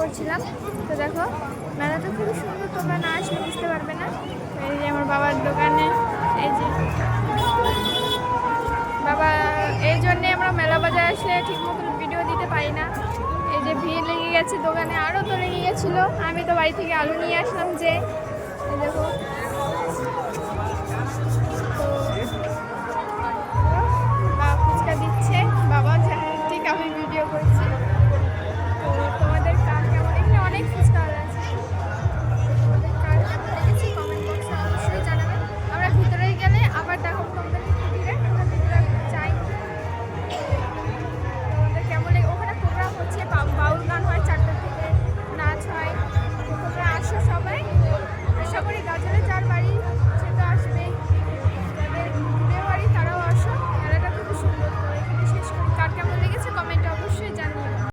করছিলাম। তো দেখো মেলাটা খুবই সুন্দর, তোমরা না আসলে বুঝতে পারবে না। এই যে আমার বাবার দোকানে, এই যে বাবা, এই জন্যে আমরা মেলা বাজার আসলে ঠিক মতো ভিডিও দিতে পারি না। এই যে ভিড় লেগে গেছে দোকানে, আরও তো লেগে গেছিলো। আমি তো বাড়ি থেকে আলু নিয়ে আসলাম, যে এই দেখো বাবা ফুচকা দিচ্ছে, বাবা ঠিক আমি ভিডিও করছি। তো তোমাদের কার কেমন, এখানে অনেক ফুচকা আছে, তোমাদের কার কেমন লেগেছে কমেন্ট বক্সে অবশ্যই জানাবেন। আমরা ভিতরে গেলে আবার দেখাবো তোমাদের ভিতরে, আমরা ভিতরে চাই তোমাদের কেমন লেগে। ওখানে প্রোগ্রাম হচ্ছে, বাউল গান হয়, 4টা থেকে নাচ হয়। তো তোমরা আসো সবাই।